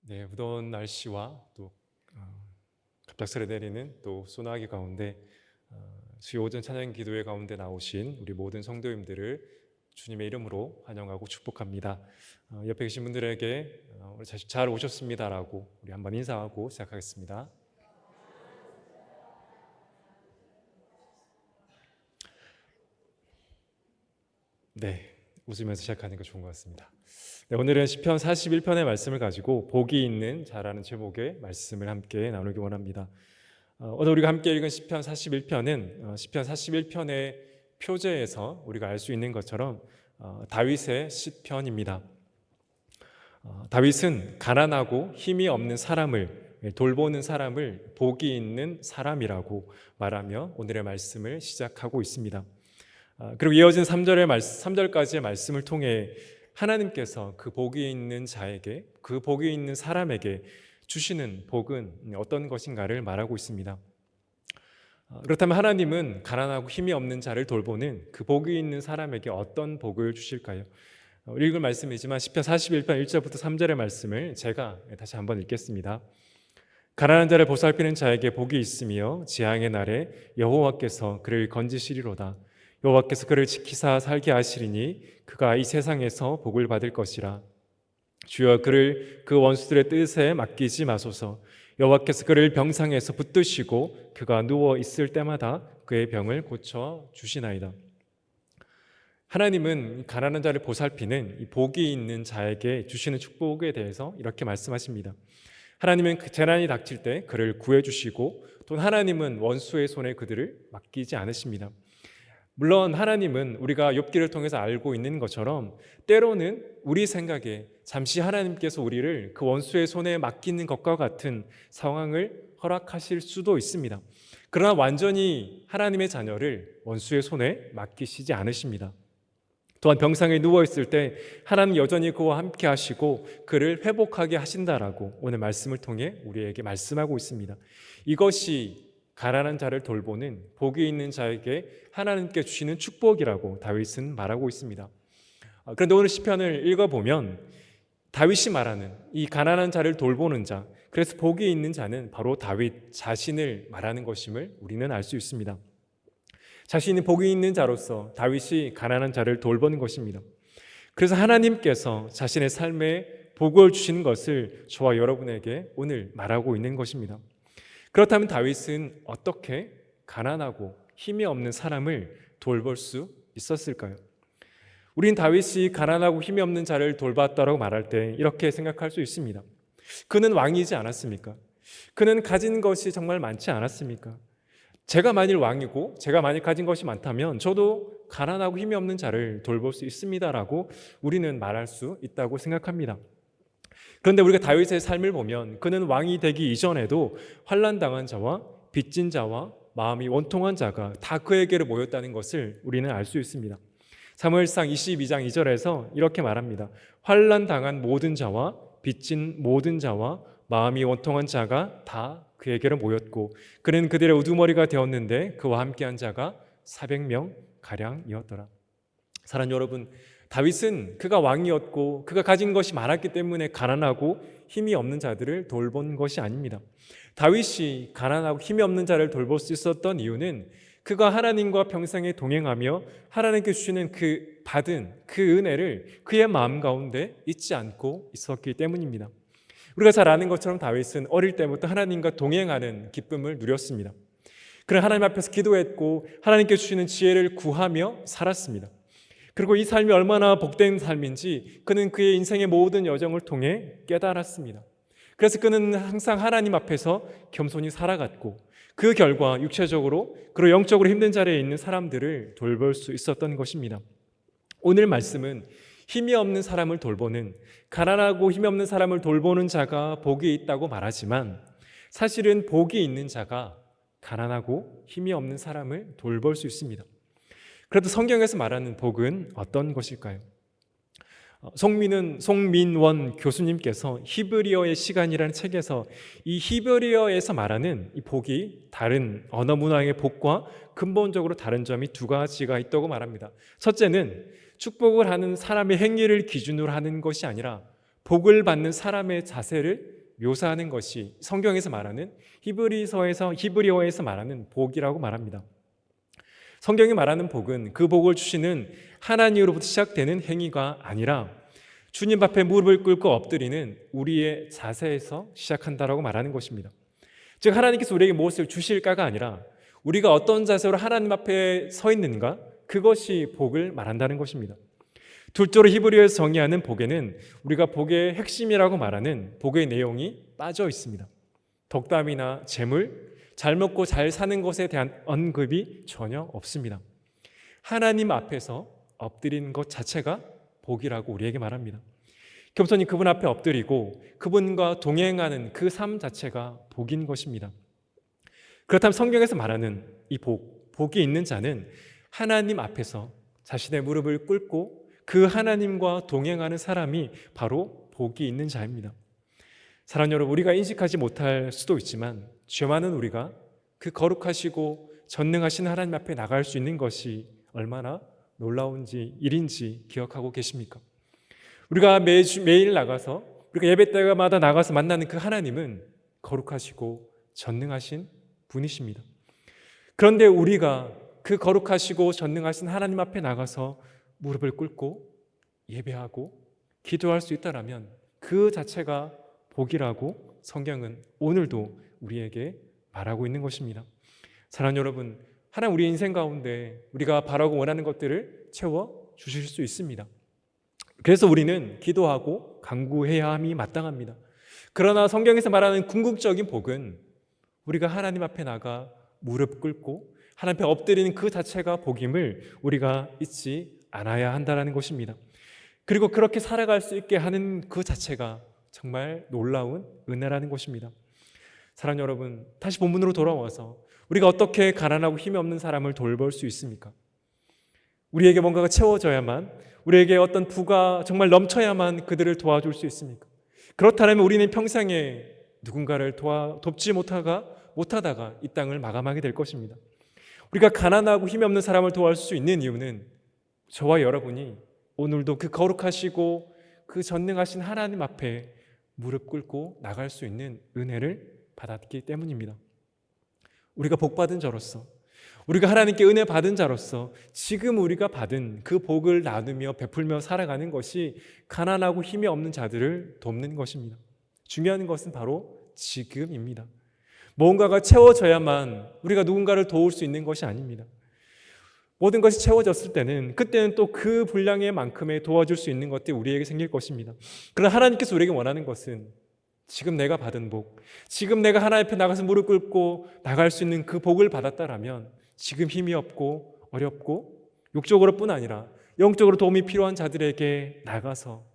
네, 무더운 날씨와 또 갑작스레 내리는 또 소나기 가운데 수요 오전 찬양 기도회 가운데 나오신 우리 모든 성도님들을 주님의 이름으로 환영하고 축복합니다. 옆에 계신 분들에게 우리 잘 오셨습니다라고 우리 한번 인사하고 시작하겠습니다. 네, 웃으면서 시작하는 거 좋은 것 같습니다. 네, 오늘은 시편 41편의 말씀을 가지고 복이 있는 자라는 제목의 말씀을 함께 나누기 원합니다. 오늘 우리가 함께 읽은 시편 41편은 시편 41편의 표제에서 우리가 알 수 있는 것처럼 다윗의 시편입니다. 다윗은 가난하고 힘이 없는 사람을 돌보는 사람을 복이 있는 사람이라고 말하며 오늘의 말씀을 시작하고 있습니다. 그리고 이어진 3절까지의 말씀을 통해 하나님께서 그 복이 있는 자에게, 그 복이 있는 사람에게 주시는 복은 어떤 것인가를 말하고 있습니다. 그렇다면 하나님은 가난하고 힘이 없는 자를 돌보는 그 복이 있는 사람에게 어떤 복을 주실까요? 읽을 말씀이지만 시편 41편 1절부터 3절의 말씀을 제가 다시 한번 읽겠습니다. 가난한 자를 보살피는 자에게 복이 있으며 재앙의 날에 여호와께서 그를 건지시리로다. 여호와께서 그를 지키사 살게 하시리니 그가 이 세상에서 복을 받을 것이라. 주여 그를 그 원수들의 뜻에 맡기지 마소서. 여호와께서 그를 병상에서 붙드시고 그가 누워 있을 때마다 그의 병을 고쳐 주시나이다. 하나님은 가난한 자를 보살피는 이 복이 있는 자에게 주시는 축복에 대해서 이렇게 말씀하십니다. 하나님은 그 재난이 닥칠 때 그를 구해주시고 또 하나님은 원수의 손에 그들을 맡기지 않으십니다. 물론 하나님은 우리가 욥기를 통해서 알고 있는 것처럼 때로는 우리 생각에 잠시 하나님께서 우리를 그 원수의 손에 맡기는 것과 같은 상황을 허락하실 수도 있습니다. 그러나 완전히 하나님의 자녀를 원수의 손에 맡기시지 않으십니다. 또한 병상에 누워있을 때 하나님 여전히 그와 함께 하시고 그를 회복하게 하신다라고 오늘 말씀을 통해 우리에게 말씀하고 있습니다. 이것이 가난한 자를 돌보는 복이 있는 자에게 하나님께 주시는 축복이라고 다윗은 말하고 있습니다. 그런데 오늘 시편을 읽어보면 다윗이 말하는 이 가난한 자를 돌보는 자, 그래서 복이 있는 자는 바로 다윗 자신을 말하는 것임을 우리는 알 수 있습니다. 자신이 복이 있는 자로서 다윗이 가난한 자를 돌보는 것입니다. 그래서 하나님께서 자신의 삶에 복을 주시는 것을 저와 여러분에게 오늘 말하고 있는 것입니다. 그렇다면 다윗은 어떻게 가난하고 힘이 없는 사람을 돌볼 수 있었을까요? 우린 다윗이 가난하고 힘이 없는 자를 돌봤다고 말할 때 이렇게 생각할 수 있습니다. 그는 왕이지 않았습니까? 그는 가진 것이 정말 많지 않았습니까? 제가 만일 왕이고 제가 만일 가진 것이 많다면 저도 가난하고 힘이 없는 자를 돌볼 수 있습니다라고 우리는 말할 수 있다고 생각합니다. 그런데 우리가 다윗의 삶을 보면 그는 왕이 되기 이전에도 환난당한 자와 빚진 자와 마음이 원통한 자가 다 그에게로 모였다는 것을 우리는 알 수 있습니다. 사무엘상 22장 2절에서 이렇게 말합니다. 환난당한 모든 자와 빚진 모든 자와 마음이 원통한 자가 다 그에게로 모였고 그는 그들의 우두머리가 되었는데 그와 함께한 자가 400명 가량이었더라. 사랑하는 여러분, 다윗은 그가 왕이었고 그가 가진 것이 많았기 때문에 가난하고 힘이 없는 자들을 돌본 것이 아닙니다. 다윗이 가난하고 힘이 없는 자를 돌볼 수 있었던 이유는 그가 하나님과 평생에 동행하며 하나님께 주시는 그 받은 그 은혜를 그의 마음 가운데 잊지 않고 있었기 때문입니다. 우리가 잘 아는 것처럼 다윗은 어릴 때부터 하나님과 동행하는 기쁨을 누렸습니다. 그는 하나님 앞에서 기도했고 하나님께 주시는 지혜를 구하며 살았습니다. 그리고 이 삶이 얼마나 복된 삶인지 그는 그의 인생의 모든 여정을 통해 깨달았습니다. 그래서 그는 항상 하나님 앞에서 겸손히 살아갔고 그 결과 육체적으로 그리고 영적으로 힘든 자리에 있는 사람들을 돌볼 수 있었던 것입니다. 오늘 말씀은 힘이 없는 사람을 돌보는, 가난하고 힘이 없는 사람을 돌보는 자가 복이 있다고 말하지만 사실은 복이 있는 자가 가난하고 힘이 없는 사람을 돌볼 수 있습니다. 그래도 성경에서 말하는 복은 어떤 것일까요? 송민원 교수님께서 히브리어의 시간이라는 책에서 이 히브리어에서 말하는 이 복이 다른 언어 문화의 복과 근본적으로 다른 점이 두 가지가 있다고 말합니다. 첫째는 축복을 하는 사람의 행위를 기준으로 하는 것이 아니라 복을 받는 사람의 자세를 묘사하는 것이 성경에서 말하는 히브리어에서 말하는 복이라고 말합니다. 성경이 말하는 복은 그 복을 주시는 하나님으로부터 시작되는 행위가 아니라 주님 앞에 무릎을 꿇고 엎드리는 우리의 자세에서 시작한다라고 말하는 것입니다. 즉 하나님께서 우리에게 무엇을 주실까가 아니라 우리가 어떤 자세로 하나님 앞에 서 있는가, 그것이 복을 말한다는 것입니다. 둘째로 히브리어에서 정의하는 복에는 우리가 복의 핵심이라고 말하는 복의 내용이 빠져 있습니다. 덕담이나 재물, 잘 먹고 잘 사는 것에 대한 언급이 전혀 없습니다. 하나님 앞에서 엎드리는 것 자체가 복이라고 우리에게 말합니다. 겸손히 그분 앞에 엎드리고 그분과 동행하는 그 삶 자체가 복인 것입니다. 그렇다면 성경에서 말하는 이 복이 있는 자는 하나님 앞에서 자신의 무릎을 꿇고 그 하나님과 동행하는 사람이 바로 복이 있는 자입니다. 사랑하는 여러분, 우리가 인식하지 못할 수도 있지만 죄 많은 우리가 그 거룩하시고 전능하신 하나님 앞에 나갈 수 있는 것이 얼마나 놀라운 일인지 기억하고 계십니까? 우리가 매일 나가서 우리가 예배 때마다 나가서 만나는 그 하나님은 거룩하시고 전능하신 분이십니다. 그런데 우리가 그 거룩하시고 전능하신 하나님 앞에 나가서 무릎을 꿇고 예배하고 기도할 수 있다라면 그 자체가 복이라고 성경은 오늘도 우리에게 말하고 있는 것입니다. 사랑하는 여러분, 하나님 우리 인생 가운데 우리가 바라고 원하는 것들을 채워 주실 수 있습니다. 그래서 우리는 기도하고 간구해야 함이 마땅합니다. 그러나 성경에서 말하는 궁극적인 복은 우리가 하나님 앞에 나가 무릎 꿇고 하나님 앞에 엎드리는 그 자체가 복임을 우리가 잊지 않아야 한다는 것입니다. 그리고 그렇게 살아갈 수 있게 하는 그 자체가 정말 놀라운 은혜라는 것입니다. 사랑하는 여러분, 다시 본문으로 돌아와서 우리가 어떻게 가난하고 힘이 없는 사람을 돌볼 수 있습니까? 우리에게 뭔가가 채워져야만, 우리에게 어떤 부가 정말 넘쳐야만 그들을 도와줄 수 있습니까? 그렇다면 우리는 평생에 누군가를 돕지 못하다가 이 땅을 마감하게 될 것입니다. 우리가 가난하고 힘이 없는 사람을 도와줄 수 있는 이유는 저와 여러분이 오늘도 그 거룩하시고 그 전능하신 하나님 앞에 무릎 꿇고 나갈 수 있는 은혜를 받았기 때문입니다. 우리가 복받은 자로서, 우리가 하나님께 은혜 받은 자로서 지금 우리가 받은 그 복을 나누며 베풀며 살아가는 것이 가난하고 힘이 없는 자들을 돕는 것입니다. 중요한 것은 바로 지금입니다. 뭔가가 채워져야만 우리가 누군가를 도울 수 있는 것이 아닙니다. 모든 것이 채워졌을 때는 그때는 또 그 분량의 만큼의 도와줄 수 있는 것들이 우리에게 생길 것입니다. 그러나 하나님께서 우리에게 원하는 것은 지금 내가 받은 복, 지금 내가 하나님 앞에 나가서 무릎 꿇고 나갈 수 있는 그 복을 받았다라면 지금 힘이 없고 어렵고 육적으로뿐 아니라 영적으로 도움이 필요한 자들에게 나가서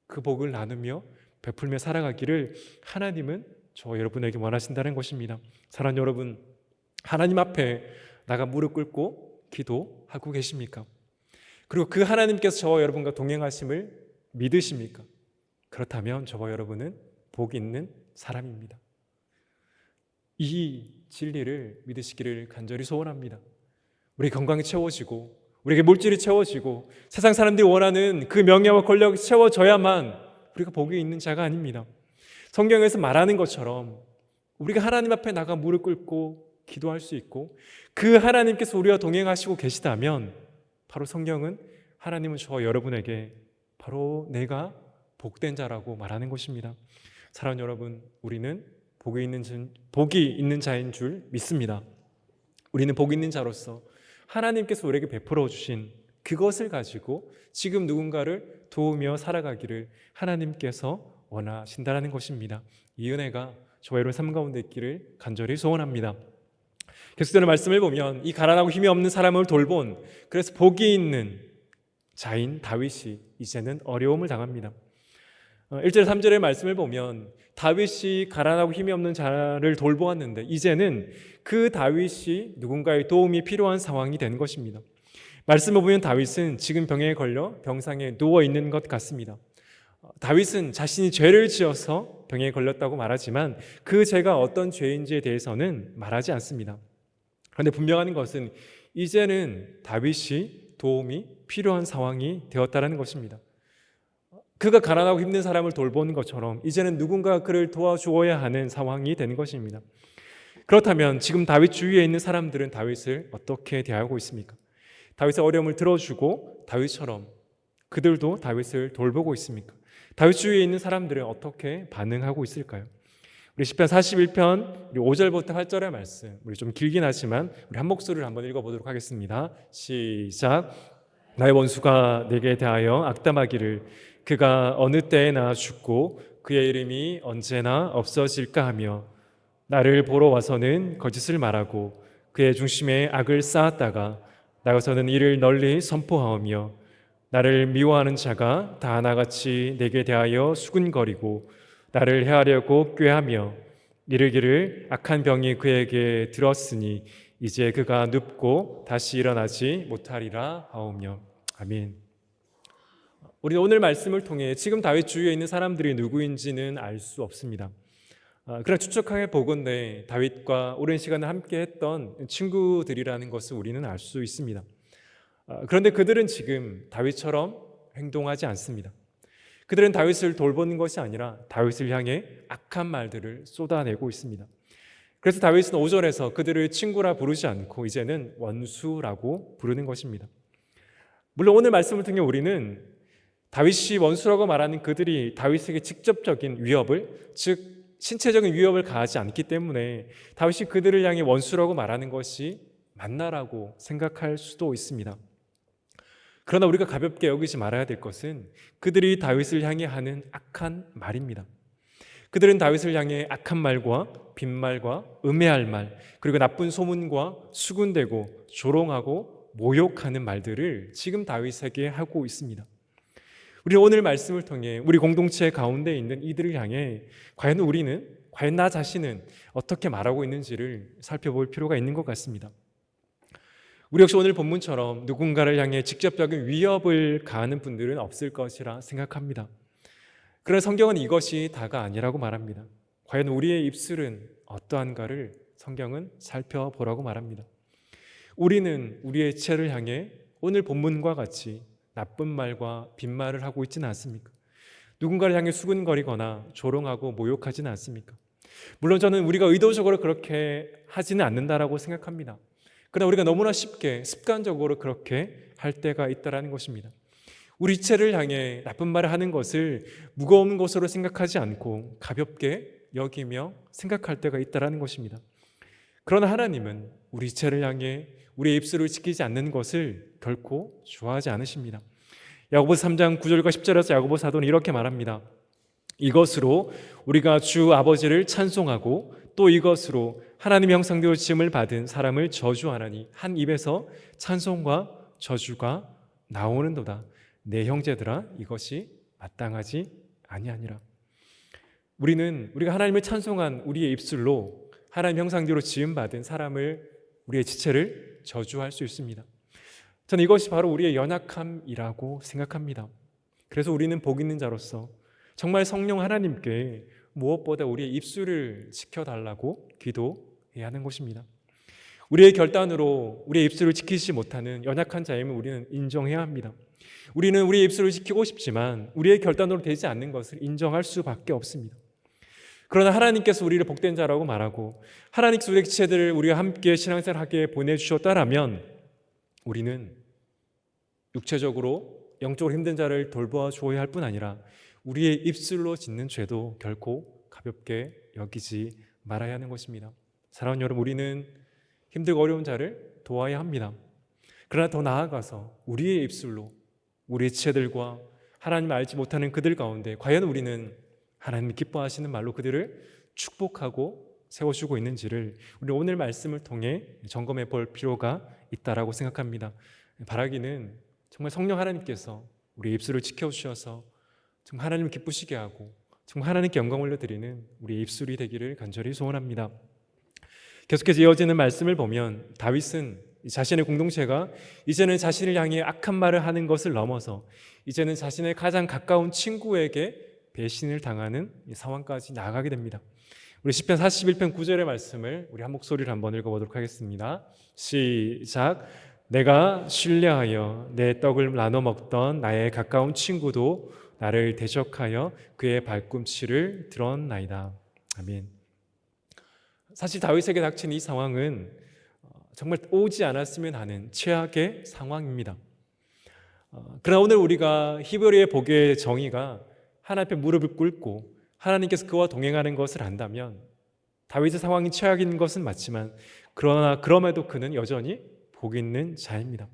그 복을 나누며 베풀며 살아가기를 하나님은 저와 여러분에게 원하신다는 것입니다. 사랑하는 여러분, 하나님 앞에 나가 무릎 꿇고 기도하고 계십니까? 그리고 그 하나님께서 저와 여러분과 동행하심을 믿으십니까? 그렇다면 저와 여러분은 복 있는 사람입니다. 이 진리를 믿으시기를 간절히 소원합니다. 우리 건강이 채워지고 우리에게 물질이 채워지고 세상 사람들이 원하는 그 명예와 권력이 채워져야만 우리가 복이 있는 자가 아닙니다. 성경에서 말하는 것처럼 우리가 하나님 앞에 나가 무릎 꿇고 기도할 수 있고 그 하나님께서 우리와 동행하시고 계시다면 바로 성경은 하나님은 저와 여러분에게 바로 내가 복된 자라고 말하는 것입니다. 사랑하는 여러분, 우리는 복이 있는 자인 줄 믿습니다. 우리는 복이 있는 자로서 하나님께서 우리에게 베풀어 주신 그것을 가지고 지금 누군가를 도우며 살아가기를 하나님께서 원하신다는 것입니다. 이 은혜가 저와 여러분 삶 가운데 있기를 간절히 소원합니다. 계속되는 말씀을 보면 이 가난하고 힘이 없는 사람을 돌본, 그래서 복이 있는 자인 다윗이 이제는 어려움을 당합니다. 1절 3절의 말씀을 보면 다윗이 가난하고 힘이 없는 자를 돌보았는데 이제는 그 다윗이 누군가의 도움이 필요한 상황이 된 것입니다. 말씀을 보면 다윗은 지금 병에 걸려 병상에 누워 있는 것 같습니다. 다윗은 자신이 죄를 지어서 병에 걸렸다고 말하지만 그 죄가 어떤 죄인지에 대해서는 말하지 않습니다. 그런데 분명한 것은 이제는 다윗이 도움이 필요한 상황이 되었다는 것입니다. 그가 가난하고 힘든 사람을 돌보는 것처럼 이제는 누군가 그를 도와주어야 하는 상황이 되는 것입니다. 그렇다면 지금 다윗 주위에 있는 사람들은 다윗을 어떻게 대하고 있습니까? 다윗의 어려움을 들어주고 다윗처럼 그들도 다윗을 돌보고 있습니까? 다윗 주위에 있는 사람들은 어떻게 반응하고 있을까요? 우리 시편 41편 5절부터 8절의 말씀, 우리 좀 길긴 하지만 우리 한 목소리를 한번 읽어보도록 하겠습니다. 시작. 나의 원수가 내게 대하여 악담하기를 그가 어느 때에나 죽고 그의 이름이 언제나 없어질까 하며 나를 보러 와서는 거짓을 말하고 그의 중심에 악을 쌓았다가 나가서는 이를 널리 선포하오며 나를 미워하는 자가 다 하나같이 내게 대하여 수군거리고 나를 해하려고 꾀하며 이르기를 악한 병이 그에게 들었으니 이제 그가 눕고 다시 일어나지 못하리라 하오며. 아멘. 우리는 오늘 말씀을 통해 지금 다윗 주위에 있는 사람들이 누구인지는 알 수 없습니다. 그러나 추측하게 보건대 다윗과 오랜 시간을 함께 했던 친구들이라는 것을 우리는 알 수 있습니다. 그런데 그들은 지금 다윗처럼 행동하지 않습니다. 그들은 다윗을 돌보는 것이 아니라 다윗을 향해 악한 말들을 쏟아내고 있습니다. 그래서 다윗은 5절에서 그들을 친구라 부르지 않고 이제는 원수라고 부르는 것입니다. 물론 오늘 말씀을 통해 우리는 다윗이 원수라고 말하는 그들이 다윗에게 직접적인 위협을, 즉 신체적인 위협을 가하지 않기 때문에 다윗이 그들을 향해 원수라고 말하는 것이 맞나라고 생각할 수도 있습니다. 그러나 우리가 가볍게 여기지 말아야 될 것은 그들이 다윗을 향해 하는 악한 말입니다. 그들은 다윗을 향해 악한 말과 빈말과 음해할 말, 그리고 나쁜 소문과 수군대고 조롱하고 모욕하는 말들을 지금 다윗에게 하고 있습니다. 우리 오늘 말씀을 통해 우리 공동체 가운데 있는 이들을 향해 과연 나 자신은 어떻게 말하고 있는지를 살펴볼 필요가 있는 것 같습니다. 우리 역시 오늘 본문처럼 누군가를 향해 직접적인 위협을 가하는 분들은 없을 것이라 생각합니다. 그러나 성경은 이것이 다가 아니라고 말합니다. 과연 우리의 입술은 어떠한가를 성경은 살펴보라고 말합니다. 우리는 우리의 지체를 향해 오늘 본문과 같이 나쁜 말과 빈말을 하고 있지는 않습니까? 누군가를 향해 수군거리거나 조롱하고 모욕하지는 않습니까? 물론 저는 우리가 의도적으로 그렇게 하지는 않는다라고 생각합니다. 그러나 우리가 너무나 쉽게 습관적으로 그렇게 할 때가 있다라는 것입니다. 우리 지체를 향해 나쁜 말을 하는 것을 무거운 것으로 생각하지 않고 가볍게 여기며 생각할 때가 있다라는 것입니다. 그러나 하나님은 우리 지체를 향해 우리의 입술을 지키지 않는 것을 결코 좋아하지 않으십니다. 야고보서 3장 9절과 10절에서 야고보 사도는 이렇게 말합니다. 이것으로 우리가 주 아버지를 찬송하고 또 이것으로 하나님의 형상대로 지음을 받은 사람을 저주하나니 한 입에서 찬송과 저주가 나오는도다. 내 형제들아 이것이 마땅하지 아니하니라. 우리가 하나님을 찬송한 우리의 입술로 하나님 형상대로 지음 받은 사람을, 우리의 지체를 저주할 수 있습니다. 저는 이것이 바로 우리의 연약함이라고 생각합니다. 그래서 우리는 복 있는 자로서 정말 성령 하나님께 무엇보다 우리의 입술을 지켜달라고 기도해야 하는 것입니다. 우리의 결단으로 우리의 입술을 지키지 못하는 연약한 자임을 우리는 인정해야 합니다. 우리는 우리의 입술을 지키고 싶지만 우리의 결단으로 되지 않는 것을 인정할 수밖에 없습니다. 그러나 하나님께서 우리를 복된 자라고 말하고 하나님께서 우리의 지체들을 우리와 함께 신앙생활하게 보내주셨다라면 우리는 육체적으로 영적으로 힘든 자를 돌보아 주어야 할 뿐 아니라 우리의 입술로 짓는 죄도 결코 가볍게 여기지 말아야 하는 것입니다. 사랑하는 여러분, 우리는 힘들고 어려운 자를 도와야 합니다. 그러나 더 나아가서 우리의 입술로 우리의 지체들과 하나님을 알지 못하는 그들 가운데 과연 우리는 하나님이 기뻐하시는 말로 그들을 축복하고 세워주고 있는지를 우리 오늘 말씀을 통해 점검해 볼 필요가 있다라고 생각합니다. 바라기는 정말 성령 하나님께서 우리 입술을 지켜주셔서 정말 하나님을 기쁘시게 하고 정말 하나님께 영광을 올려드리는 우리의 입술이 되기를 간절히 소원합니다. 계속해서 이어지는 말씀을 보면 다윗은 자신의 공동체가 이제는 자신을 향해 악한 말을 하는 것을 넘어서 이제는 자신의 가장 가까운 친구에게 배신을 당하는 상황까지 나아가게 됩니다. 우리 시편 41편 9절의 말씀을 우리 한 목소리를 한번 읽어보도록 하겠습니다. 시작. 내가 신뢰하여 내 떡을 나눠 먹던 나의 가까운 친구도 나를 대적하여 그의 발꿈치를 들었나이다. 아멘. 사실 다윗에게 닥친 이 상황은 정말 오지 않았으면 하는 최악의 상황입니다. 그러나 오늘 우리가 히브리의 복의 정의가 하나님 앞에 무릎을 꿇고 하나님께서 그와 동행하는 것을 안다면 다윗의 상황이 최악인 것은 맞지만 그러나 그럼에도 그는 여전히 복 있는 자입니다.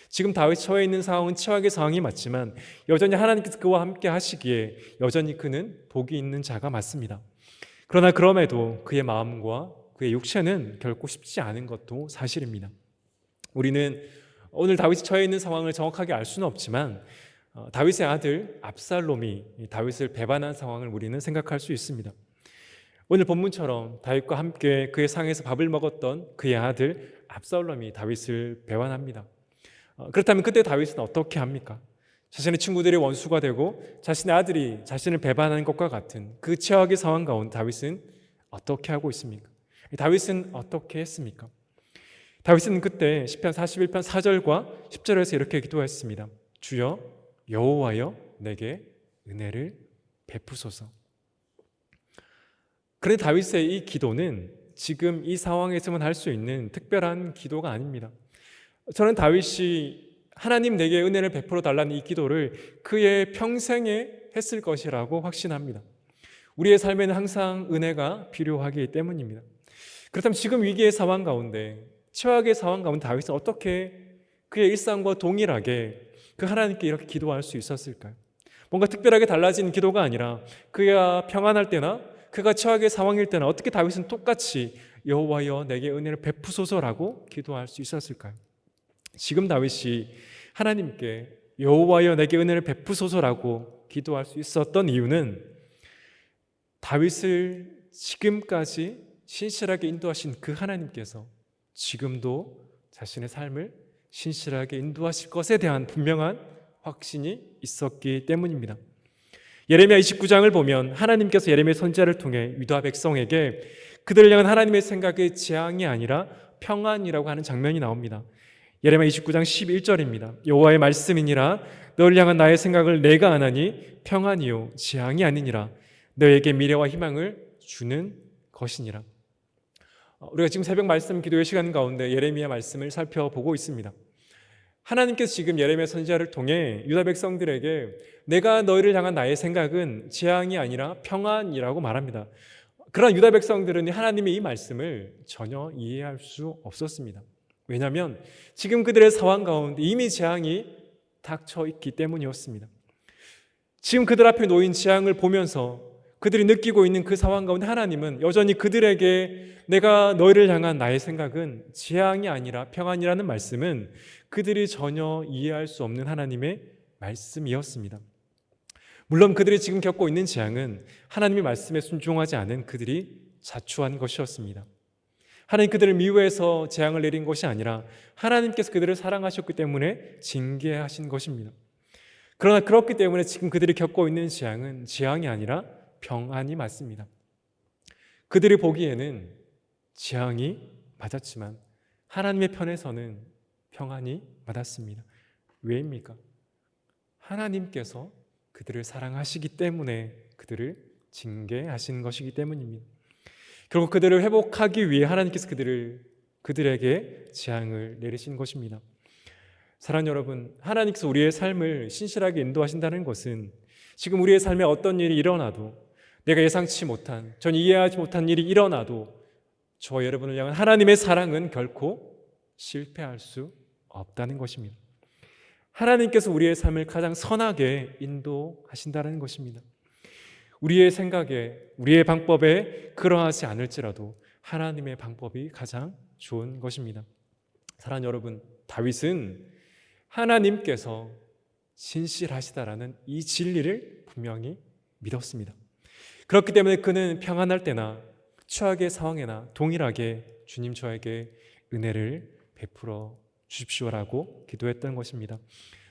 지금 다윗이 처해 있는 상황은 최악의 상황이 맞지만 여전히 하나님께서 그와 함께 하시기에 여전히 그는 복이 있는 자가 맞습니다. 그러나 그럼에도 그의 마음과 그의 육체는 결코 쉽지 않은 것도 사실입니다. 우리는 오늘 다윗이 처해 있는 상황을 정확하게 알 수는 없지만 다윗의 아들 압살롬이 다윗을 배반한 상황을 우리는 생각할 수 있습니다. 오늘 본문처럼 다윗과 함께 그의 상에서 밥을 먹었던 그의 아들 압살롬이 다윗을 배반합니다. 그렇다면 그때 다윗은 어떻게 합니까? 자신의 친구들의 원수가 되고 자신의 아들이 자신을 배반하는 것과 같은 그 최악의 상황 가운데 다윗은 어떻게 하고 있습니까? 다윗은 어떻게 했습니까? 다윗은 그때 시편 41편 4절과 10절에서 이렇게 기도했습니다. 주여 여호와여 내게 은혜를 베푸소서. 그런데 다윗의 이 기도는 지금 이 상황에서만 할 수 있는 특별한 기도가 아닙니다. 저는 다윗이 하나님 내게 은혜를 베풀어 달라는 이 기도를 그의 평생에 했을 것이라고 확신합니다. 우리의 삶에는 항상 은혜가 필요하기 때문입니다. 그렇다면 지금 위기의 상황 가운데 최악의 상황 가운데 다윗은 어떻게 그의 일상과 동일하게 그 하나님께 이렇게 기도할 수 있었을까요? 뭔가 특별하게 달라진 기도가 아니라 그가 평안할 때나 그가 최악의 상황일 때나 어떻게 다윗은 똑같이 여호와여 내게 은혜를 베푸소서라고 기도할 수 있었을까요? 지금 다윗이 하나님께 여호와여 내게 은혜를 베푸소서라고 기도할 수 있었던 이유는 다윗을 지금까지 신실하게 인도하신 그 하나님께서 지금도 자신의 삶을 신실하게 인도하실 것에 대한 분명한 확신이 있었기 때문입니다. 예레미야 29장을 보면 하나님께서 예레미야 선지자를 통해 유다 백성에게 그들을 향한 하나님의 생각이 재앙이 아니라 평안이라고 하는 장면이 나옵니다. 예레미야 29장 11절입니다. 여호와의 말씀이니라 너를 향한 나의 생각을 내가 아나니 평안이요 재앙이 아니니라 너에게 미래와 희망을 주는 것이니라. 우리가 지금 새벽 말씀 기도의 시간 가운데 예레미야 말씀을 살펴보고 있습니다. 하나님께서 지금 예레미야 선지자를 통해 유다 백성들에게 내가 너희를 향한 나의 생각은 재앙이 아니라 평안이라고 말합니다. 그러나 유다 백성들은 하나님의 이 말씀을 전혀 이해할 수 없었습니다. 왜냐하면 지금 그들의 상황 가운데 이미 재앙이 닥쳐 있기 때문이었습니다. 지금 그들 앞에 놓인 재앙을 보면서 그들이 느끼고 있는 그 상황 가운데 하나님은 여전히 그들에게 내가 너희를 향한 나의 생각은 재앙이 아니라 평안이라는 말씀은 그들이 전혀 이해할 수 없는 하나님의 말씀이었습니다. 물론 그들이 지금 겪고 있는 재앙은 하나님의 말씀에 순종하지 않은 그들이 자초한 것이었습니다. 하나님 그들을 미워해서 재앙을 내린 것이 아니라 하나님께서 그들을 사랑하셨기 때문에 징계하신 것입니다. 그러나 그렇기 때문에 지금 그들이 겪고 있는 재앙은 재앙이 아니라 평안이 맞습니다. 그들이 보기에는 재앙이 맞았지만 하나님의 편에서는 평안이 맞았습니다. 왜입니까? 하나님께서 그들을 사랑하시기 때문에 그들을 징계하신 것이기 때문입니다. 결국 그들을 회복하기 위해 하나님께서 그들에게 재앙을 내리신 것입니다. 사랑하는 여러분, 하나님께서 우리의 삶을 신실하게 인도하신다는 것은 지금 우리의 삶에 어떤 일이 일어나도 내가 예상치 못한, 전 이해하지 못한 일이 일어나도 저와 여러분을 향한 하나님의 사랑은 결코 실패할 수 없다는 것입니다. 하나님께서 우리의 삶을 가장 선하게 인도하신다는 것입니다. 우리의 생각에, 우리의 방법에 그러하지 않을지라도 하나님의 방법이 가장 좋은 것입니다. 사랑하는 여러분, 다윗은 하나님께서 신실하시다라는 이 진리를 분명히 믿었습니다. 그렇기 때문에 그는 평안할 때나 최악의 상황에나 동일하게 주님 저에게 은혜를 베풀어 주십시오라고 기도했던 것입니다.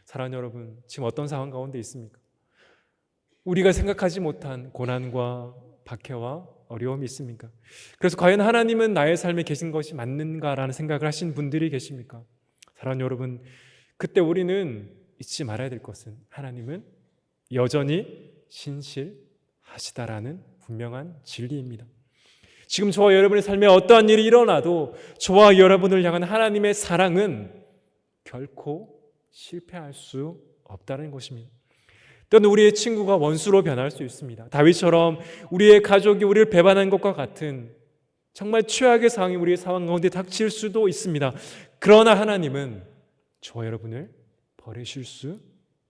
사랑하는 여러분, 지금 어떤 상황 가운데 있습니까? 우리가 생각하지 못한 고난과 박해와 어려움이 있습니까? 그래서 과연 하나님은 나의 삶에 계신 것이 맞는가라는 생각을 하신 분들이 계십니까? 사랑하는 여러분, 그때 우리는 잊지 말아야 될 것은 하나님은 여전히 신실하시다라는 분명한 진리입니다. 지금 저와 여러분의 삶에 어떠한 일이 일어나도 저와 여러분을 향한 하나님의 사랑은 결코 실패할 수 없다는 것입니다. 또는 우리의 친구가 원수로 변할 수 있습니다. 다윗처럼 우리의 가족이 우리를 배반한 것과 같은 정말 최악의 상황이 우리의 상황 가운데 닥칠 수도 있습니다. 그러나 하나님은 저와 여러분을 버리실 수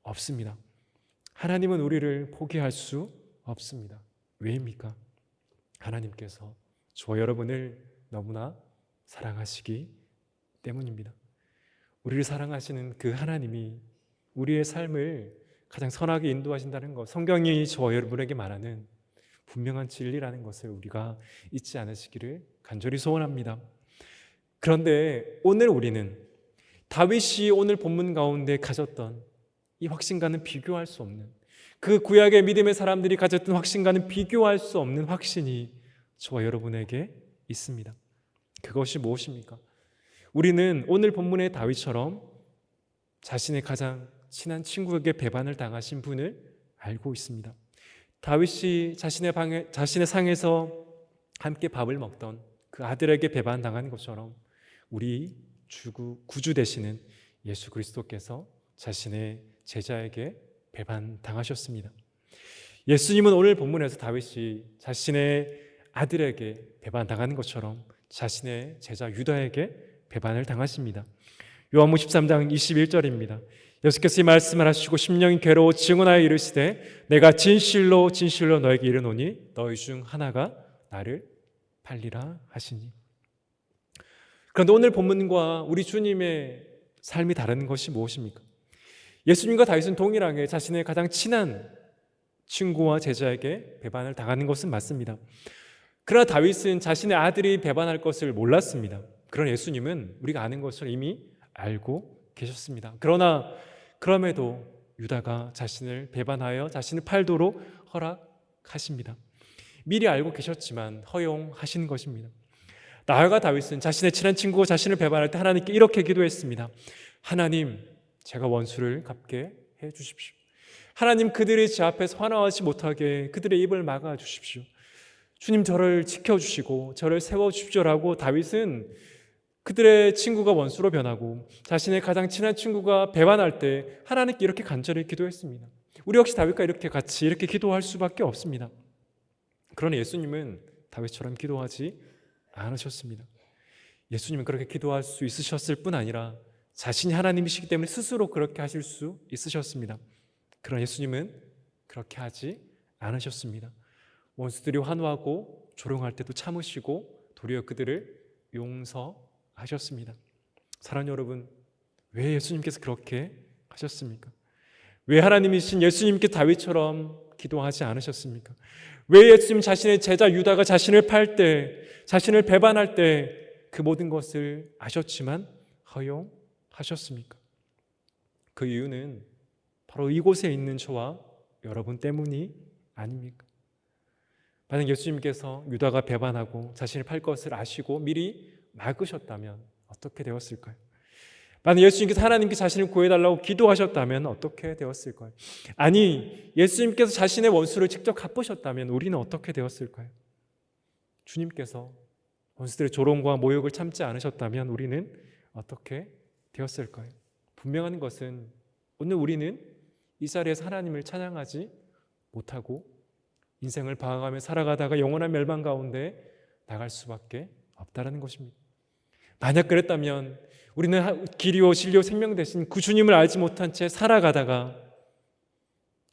없습니다. 하나님은 우리를 포기할 수 없습니다. 왜입니까? 하나님께서 저와 여러분을 너무나 사랑하시기 때문입니다. 우리를 사랑하시는 그 하나님이 우리의 삶을 가장 선하게 인도하신다는 것, 성경이 저와 여러분에게 말하는 분명한 진리라는 것을 우리가 잊지 않으시기를 간절히 소원합니다. 그런데 오늘 우리는 다윗이 오늘 본문 가운데 가졌던 이 확신과는 비교할 수 없는, 그 구약의 믿음의 사람들이 가졌던 확신과는 비교할 수 없는 확신이 저와 여러분에게 있습니다. 그것이 무엇입니까? 우리는 오늘 본문의 다윗처럼 자신의 가장 친한 친구에게 배반을 당하신 분을 알고 있습니다. 다윗이 자신의 상에서 함께 밥을 먹던 그 아들에게 배반당한 것처럼 우리 구주 되시는 예수 그리스도께서 자신의 제자에게 배반당하셨습니다. 예수님은 오늘 본문에서 다윗이 자신의 아들에게 배반당하는 것처럼 자신의 제자 유다에게 배반을 당하십니다. 요한복음 13장 21절입니다. 예수께서 이 말씀을 하시고 심령이 괴로워 증언하여 이르시되 내가 진실로 진실로 너에게 이르노니 너희 중 하나가 나를 팔리라 하시니. 그런데 오늘 본문과 우리 주님의 삶이 다른 것이 무엇입니까? 예수님과 다윗은 동일하게 자신의 가장 친한 친구와 제자에게 배반을 당하는 것은 맞습니다. 그러나 다윗은 자신의 아들이 배반할 것을 몰랐습니다. 그러나 예수님은 우리가 아는 것을 이미 알고 계셨습니다. 그럼에도 유다가 자신을 배반하여 자신을 팔도록 허락하십니다. 미리 알고 계셨지만 허용하신 것입니다. 나아가 다윗은 자신의 친한 친구가 자신을 배반할 때 하나님께 이렇게 기도했습니다. 하나님, 제가 원수를 갚게 해 주십시오. 하나님, 그들이 제 앞에서 화나지 못하게 그들의 입을 막아 주십시오. 주님, 저를 지켜주시고 저를 세워주십시오라고 다윗은 그들의 친구가 원수로 변하고 자신의 가장 친한 친구가 배반할 때 하나님께 이렇게 간절히 기도했습니다. 우리 역시 다윗과 같이 이렇게 기도할 수밖에 없습니다. 그러나 예수님은 다윗처럼 기도하지 않으셨습니다. 예수님은 그렇게 기도할 수 있으셨을 뿐 아니라 자신이 하나님이시기 때문에 스스로 그렇게 하실 수 있으셨습니다. 그러나 예수님은 그렇게 하지 않으셨습니다. 원수들이 환호하고 조롱할 때도 참으시고 도리어 그들을 용서하셨습니다. 사랑하는 여러분, 왜 예수님께서 그렇게 하셨습니까? 왜 하나님이신 예수님께 다윗처럼 기도하지 않으셨습니까? 왜 예수님 자신의 제자 유다가 자신을 팔 때, 자신을 배반할 때 그 모든 것을 아셨지만 허용하셨습니까? 그 이유는 바로 이곳에 있는 저와 여러분 때문이 아닙니까? 만약 예수님께서 유다가 배반하고 자신을 팔 것을 아시고 미리 막으셨다면 어떻게 되었을까요? 만약 예수님께서 하나님께 자신을 구해달라고 기도하셨다면 어떻게 되었을까요? 아니, 예수님께서 자신의 원수를 직접 갚으셨다면 우리는 어떻게 되었을까요? 주님께서 원수들의 조롱과 모욕을 참지 않으셨다면 우리는 어떻게 되었을까요? 분명한 것은 오늘 우리는 이 자리에서 하나님을 찬양하지 못하고 인생을 방황하며 살아가다가 영원한 멸망 가운데 나갈 수밖에 없다는 것입니다. 만약 그랬다면 우리는 길이요 진리요 생명 되신 그 주님을 알지 못한 채 살아가다가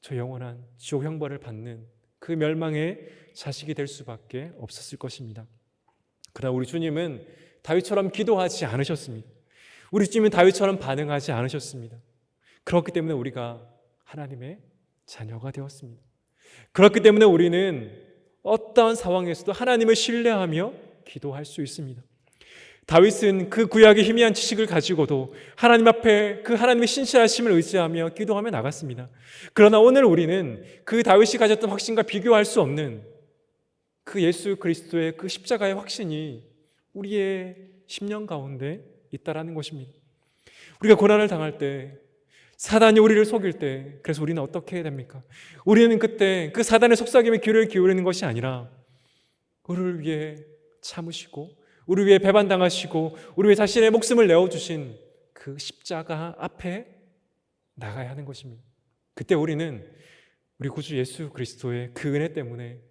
저 영원한 지옥 형벌을 받는 그 멸망의 자식이 될 수밖에 없었을 것입니다. 그러나 우리 주님은 다윗처럼 기도하지 않으셨습니다. 우리 주님은 다윗처럼 반응하지 않으셨습니다. 그렇기 때문에 우리가 하나님의 자녀가 되었습니다. 그렇기 때문에 우리는 어떠한 상황에서도 하나님을 신뢰하며 기도할 수 있습니다. 다윗은 그 구약의 희미한 지식을 가지고도 하나님 앞에 그 하나님의 신실하심을 의지하며 기도하며 나갔습니다. 그러나 오늘 우리는 그 다윗이 가졌던 확신과 비교할 수 없는 그 예수 그리스도의 그 십자가의 확신이 우리의 심령 가운데 있다라는 것입니다. 우리가 고난을 당할 때 사단이 우리를 속일 때 그래서 우리는 어떻게 해야 됩니까? 우리는 그때 그 사단의 속삭임에 귀를 기울이는 것이 아니라 우리를 위해 참으시고 우리 위해 배반당하시고 우리 위해 자신의 목숨을 내어주신 그 십자가 앞에 나가야 하는 것입니다. 그때 우리는 우리 구주 예수 그리스도의 그 은혜 때문에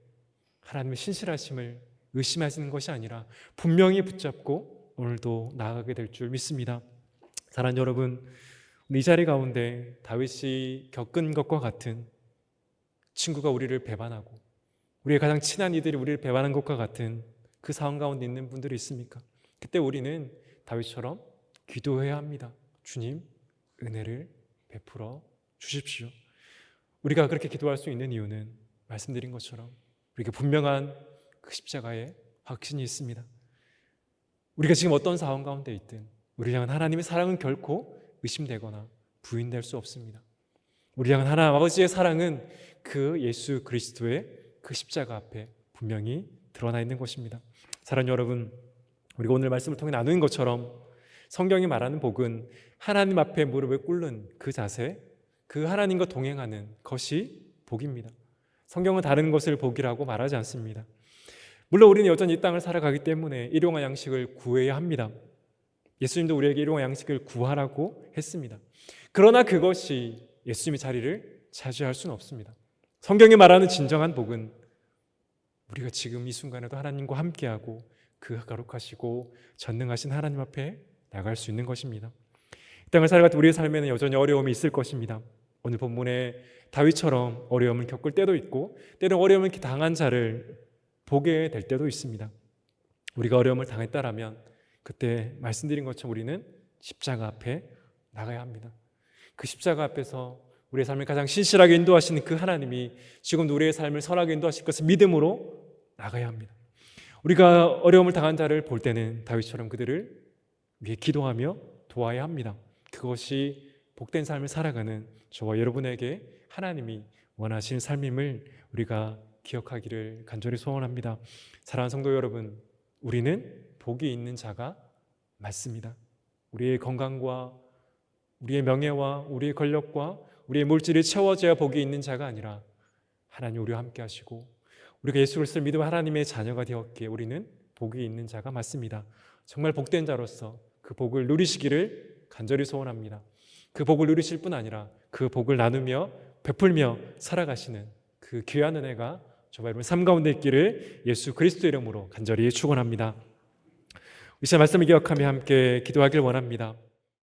하나님의 신실하심을 의심하시는 것이 아니라 분명히 붙잡고 오늘도 나아가게 될 줄 믿습니다. 사랑하는 여러분, 이 자리 가운데 다윗이 겪은 것과 같은 친구가 우리를 배반하고 우리의 가장 친한 이들이 우리를 배반한 것과 같은 그 상황 가운데 있는 분들이 있습니까? 그때 우리는 다윗처럼 기도해야 합니다. 주님, 은혜를 베풀어 주십시오. 우리가 그렇게 기도할 수 있는 이유는 말씀드린 것처럼 우리에게 분명한 그 십자가의 확신이 있습니다. 우리가 지금 어떤 상황 가운데 있든 우리 향한 하나님의 사랑은 결코 의심되거나 부인될 수 없습니다. 우리 향한 하나님 아버지의 사랑은 그 예수 그리스도의 그 십자가 앞에 분명히 드러나 있는 것입니다. 사랑하는 여러분, 우리가 오늘 말씀을 통해 나누는 것처럼 성경이 말하는 복은 하나님 앞에 무릎을 꿇는 그 자세, 그 하나님과 동행하는 것이 복입니다. 성경은 다른 것을 복이라고 말하지 않습니다. 물론 우리는 여전히 이 땅을 살아가기 때문에 일용할 양식을 구해야 합니다. 예수님도 우리에게 일용할 양식을 구하라고 했습니다. 그러나 그것이 예수님의 자리를 차지할 수는 없습니다. 성경이 말하는 진정한 복은 우리가 지금 이 순간에도 하나님과 함께하고 그 거룩하시고 전능하신 하나님 앞에 나갈 수 있는 것입니다. 이 땅을 살아갈 때 우리의 삶에는 여전히 어려움이 있을 것입니다. 오늘 본문에 다윗처럼 어려움을 겪을 때도 있고 때로는 어려움을 당한 자를 보게 될 때도 있습니다. 우리가 어려움을 당했다라면 그때 말씀드린 것처럼 우리는 십자가 앞에 나가야 합니다. 그 십자가 앞에서 우리의 삶을 가장 신실하게 인도하시는 그 하나님이 지금도 우리의 삶을 선하게 인도하실 것을 믿음으로 나가야 합니다. 우리가 어려움을 당한 자를 볼 때는 다윗처럼 그들을 위해 기도하며 도와야 합니다. 그것이 복된 삶을 살아가는 저와 여러분에게 하나님이 원하시는 삶임을 우리가 기억하기를 간절히 소원합니다. 사랑하는 성도 여러분, 우리는 복이 있는 자가 맞습니다. 우리의 건강과 우리의 명예와 우리의 권력과 우리의 물질이 채워져야 복이 있는 자가 아니라 하나님 우리와 함께 하시고 우리가 예수 그리스도를 믿으면 하나님의 자녀가 되었기에 우리는 복이 있는 자가 맞습니다. 정말 복된 자로서 그 복을 누리시기를 간절히 소원합니다. 그 복을 누리실 뿐 아니라 그 복을 나누며 베풀며 살아가시는 그 귀한 은혜가 저와 여러분 삶 가운데 있기를 예수 그리스도 이름으로 간절히 축원합니다. 이 시간 말씀을 기억하며 함께 기도하길 원합니다.